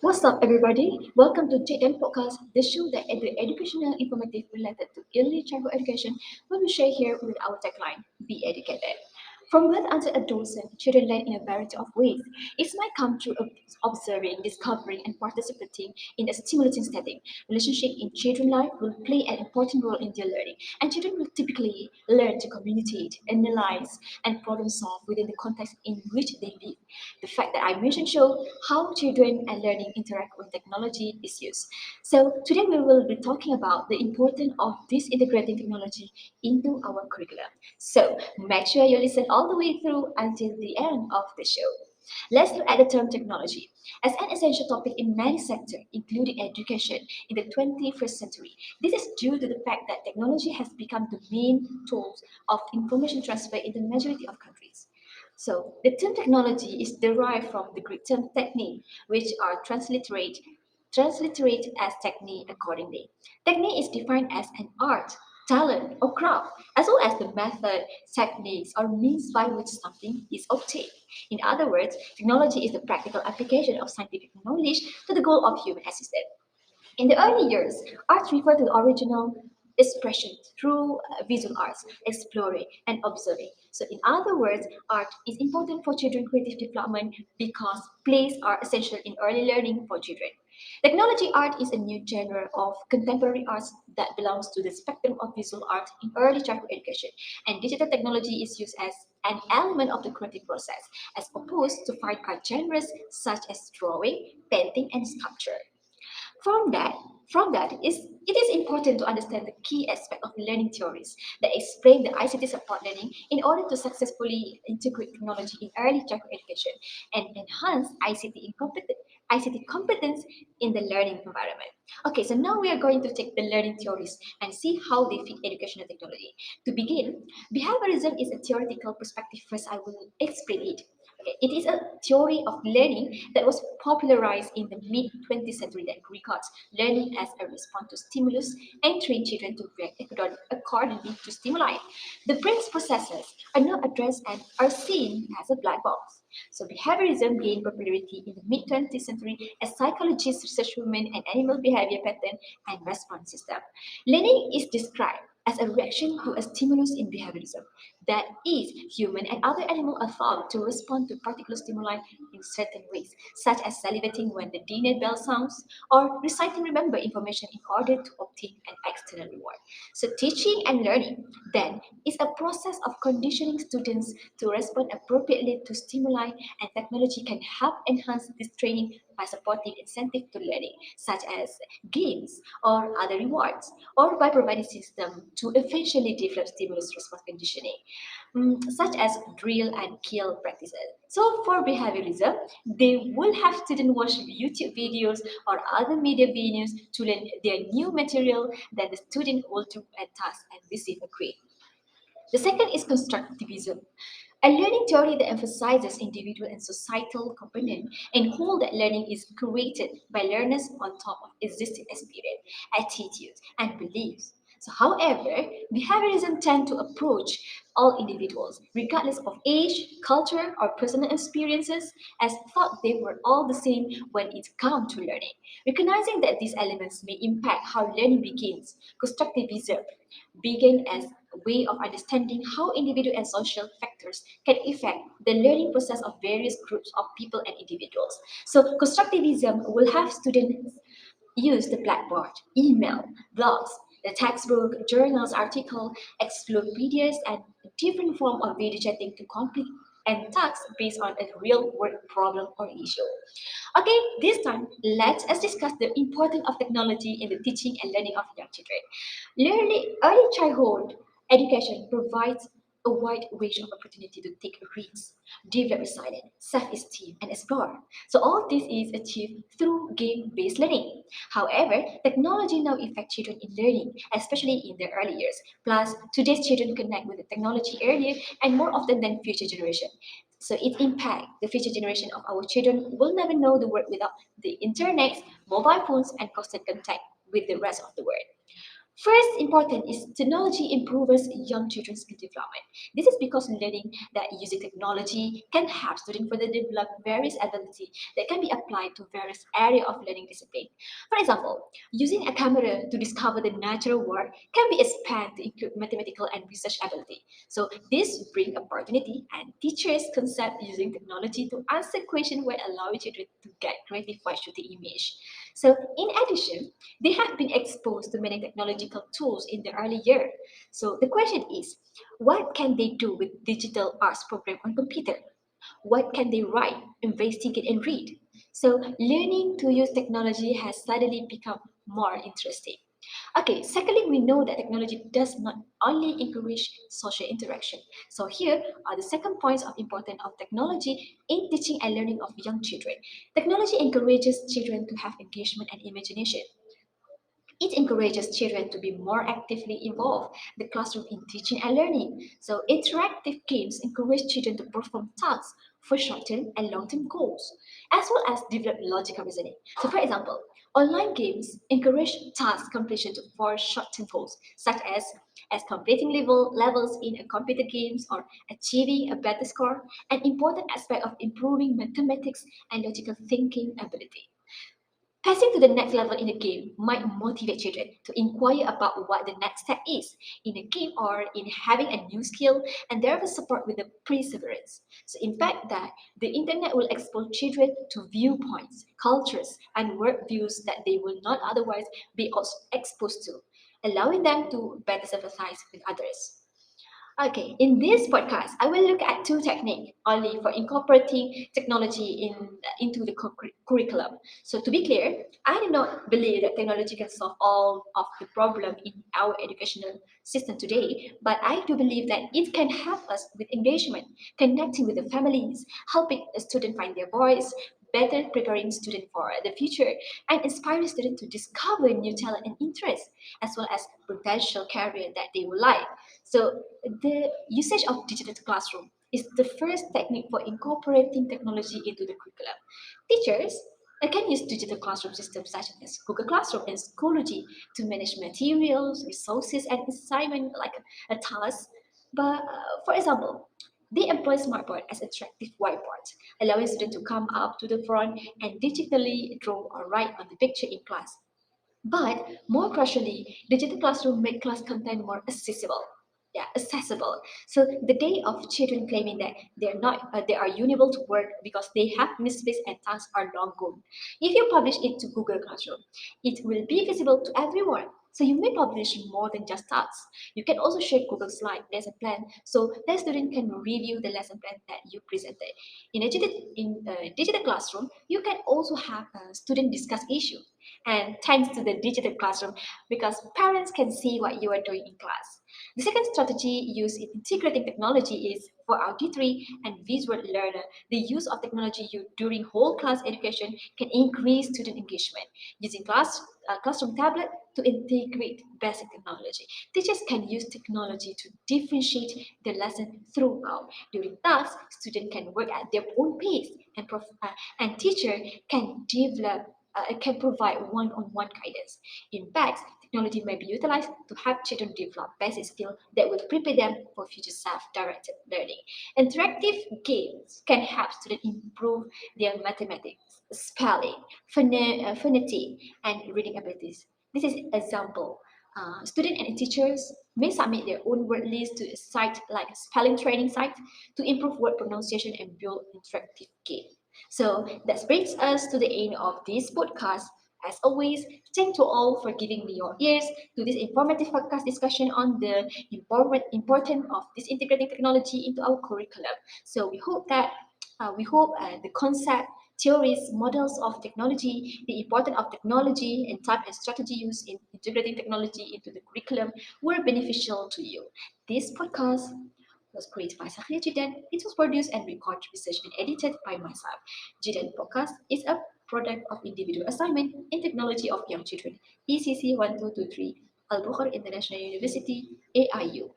What's up, everybody? Welcome to Jiddan Podcast, the show that the educational informative related to early childhood education will be shared here with our tagline, Be Educated. From birth until adolescence, children learn in a variety of ways. It might come through observing, discovering, and participating in a stimulating setting. Relationship in children's life will play an important role in their learning, and children will typically learn to communicate, analyze, and problem solve within the context in which they live. The fact that I mentioned show how children and learning interact with technology is used. So today we will be talking about the importance of this integrating technology into our curriculum. So make sure you listen all the way through until the end of the show. Let's look at the term technology as an essential topic in many sectors, including education, in the 21st century. This is due to the fact that technology has become the main tools of information transfer in the majority of countries. So the term technology is derived from the Greek term technique, which are transliterate as technique accordingly. Technique is defined as an art, talent, or craft, as well as the method, techniques, or means by which something is obtained. In other words, technology is the practical application of scientific knowledge to the goal of human existence. In the early years, arts referred to the original expression through visual arts, exploring and observing. So, in other words, art is important for children's creative development because plays are essential in early learning for children. Technology art is a new genre of contemporary arts that belongs to the spectrum of visual art in early childhood education, and digital technology is used as an element of the creative process, as opposed to fine art genres such as drawing, painting, and sculpture. From that, from that is it is important to understand the key aspect of learning theories that explain the ICT support learning in order to successfully integrate technology in early childhood education and enhance ICT competence in the learning environment. Okay, so now we are going to take the learning theories and see how they fit educational technology. To begin, behaviorism is a theoretical perspective. First, I will explain it. Okay, it is a theory of learning that was popularized in the mid 20th century that regards learning as a response to stimulus and train children to react accordingly to stimuli. The brain's processes are not addressed and are seen as a black box. So behaviorism gained popularity in the mid 20th century as psychologists research human and animal behavior pattern and response system. Learning is described as a reaction to a stimulus in behaviorism. That is, human and other animals are thought to respond to particular stimuli in certain ways, such as salivating when the dinner bell sounds or reciting remember information in order to obtain an external reward. So teaching and learning then is a process of conditioning students to respond appropriately to stimuli, and technology can help enhance this training by supporting incentive to learning, such as games or other rewards, or by providing system to efficiently develop stimulus response conditioning, such as drill and kill practices. So for behaviorism, they will have students watch YouTube videos or other media venues to learn their new material that the student will do a task and receive a grade. The second is constructivism, a learning theory that emphasizes individual and societal component and hold that learning is created by learners on top of existing experience, attitudes, and beliefs. So, however, behaviorism tend to approach all individuals, regardless of age, culture, or personal experiences, as thought they were all the same when it comes to learning. Recognizing that these elements may impact how learning begins, constructivism began as a way of understanding how individual and social factors can affect the learning process of various groups of people and individuals. So, constructivism will have students use the blackboard, email, blogs, the textbook, journals, article, encyclopedias, and different form of video chatting to complete and tasks based on a real world problem or issue. Okay, this time let us discuss the importance of technology in the teaching and learning of young children. Early childhood education provides a wide range of opportunity to take risks, develop resilience, self-esteem, and explore. So all this is achieved through game-based learning. However, technology now affects children in learning, especially in their early years. Plus, today's children connect with the technology earlier and more often than future generation. So it impacts the future generation of our children will never know the world without the internet, mobile phones, and constant contact with the rest of the world. First important is technology improves young children's skill development. This is because learning that using technology can help students further develop various abilities that can be applied to various areas of learning discipline. For example, using a camera to discover the natural world can be expanded to include mathematical and research ability. So this brings opportunity and teachers concept using technology to answer questions while allowing children to get creative by shooting image. So in addition, they have been exposed to many technological tools in the early year. So the question is, what can they do with digital arts program on computer? What can they write, investigate, and read? So learning to use technology has suddenly become more interesting. Okay, secondly, we know that technology does not only encourage social interaction. So here are the second points of importance of technology in teaching and learning of young children. Technology encourages children to have engagement and imagination. It encourages children to be more actively involved in the classroom in teaching and learning. So interactive games encourage children to perform tasks for short-term and long-term goals, as well as develop logical reasoning. So for example, online games encourage task completion for short-term goals, such as completing levels in a computer games or achieving a better score, an important aspect of improving mathematics and logical thinking ability. Passing to the next level in the game might motivate children to inquire about what the next step is in a game or in having a new skill, and therefore support with the perseverance. So, in fact, that the internet will expose children to viewpoints, cultures, and worldviews that they will not otherwise be exposed to, allowing them to better sympathize with others. Okay, in this podcast, I will look at two techniques only for incorporating technology into the curriculum. So, to be clear, I do not believe that technology can solve all of the problem in our educational system today, but I do believe that it can help us with engagement, connecting with the families, helping a student find their voice, better preparing students for the future, and inspiring students to discover new talent and interests, as well as potential career that they would like. So the usage of digital classroom is the first technique for incorporating technology into the curriculum. Teachers can use digital classroom systems such as Google Classroom and Schoology to manage materials, resources, and assignment like a task. But for example, they employ smartboard as interactive whiteboards, allowing students to come up to the front and digitally draw or write on the picture in class. But more crucially, digital classroom make class content more accessible. Yeah, accessible. So the day of children claiming that they are unable to work because they have misplaced and tasks are long gone. If you publish it to Google Classroom, it will be visible to everyone. So you may publish more than just tasks. You can also share Google Slide lesson plan so that student can review the lesson plan that you presented. In a digital classroom, you can also have a student discuss issue and thanks to the digital classroom because parents can see what you are doing in class. The second strategy used in integrating technology is for auditory and visual learner. The use of technology during whole class education can increase student engagement. Using classroom tablet to integrate basic technology. Teachers can use technology to differentiate the lesson throughout. During tasks, students can work at their own pace and teacher can provide one-on-one guidance. In fact, technology may be utilized to help children develop basic skills that will prepare them for future self-directed learning. Interactive games can help students improve their mathematics, spelling, phonetic, and reading abilities. This is example. Students and teachers may submit their own word list to a site like a spelling training site to improve word pronunciation and build interactive games. So that brings us to the end of this podcast. As always, thank you all for giving me your ears to this informative podcast discussion on the importance of this integrating technology into our curriculum. So we hope the concept, theories, models of technology, the importance of technology, and type and strategy used in integrating technology into the curriculum were beneficial to you. This podcast was created by Sakhiyyah Jiddan. It was produced and recorded, researched, and edited by myself. Jiddan Podcast is a product of individual assignment in technology of young children. ECC1223, Albukhary International University, AIU.